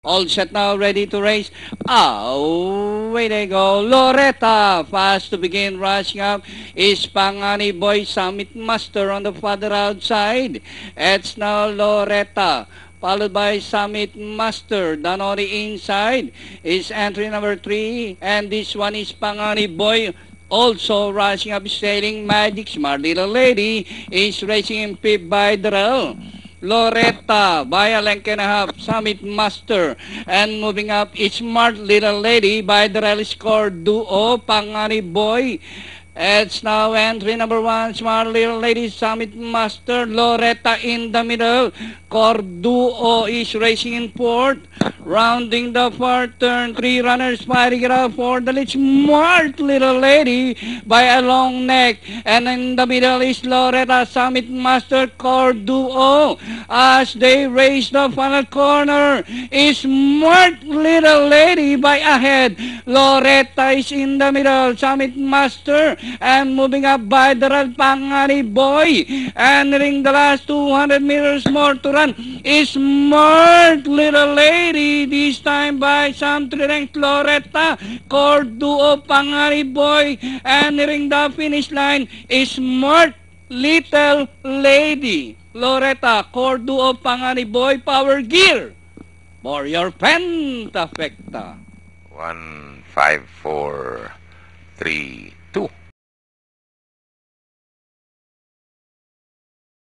All set now, ready to race. Away they go. Loretta, fast to begin, rushing up is Pangani Boy Summit Master on the further outside. It's now Loretta, followed by Summit Master. Down on the inside is entry number 3, and this one is Pangani Boy. Also rushing up, sailing Magic Smart Little Lady is racing in fifth by Darrell. Loretta by a length and a half, Summit Master, and moving up is Smart Little Lady by the rally score duo, Pangani Boy. It's now entry number 1, Smart Little Lady, Summit Master, Loretta in the middle. Corduo is racing in fourth. Rounding the fourth turn, 3 runners fighting it out for the lead. Smart Little Lady by a long neck. And in the middle is Loretta, Summit Master, Corduo. As they race the final corner, is Smart Little Lady by a head. Loretta is in the middle, Summit Master, and moving up by the Pangani Boy. Entering the last 200 meters more to run is Smart Little Lady, this time by some length Loretta, Corduo, Pangani Boy. Entering the finish line is Smart Little Lady. Loretta, Corduo, Pangani Boy, power gear for your Pentafecta. 1, 5, 4, 3,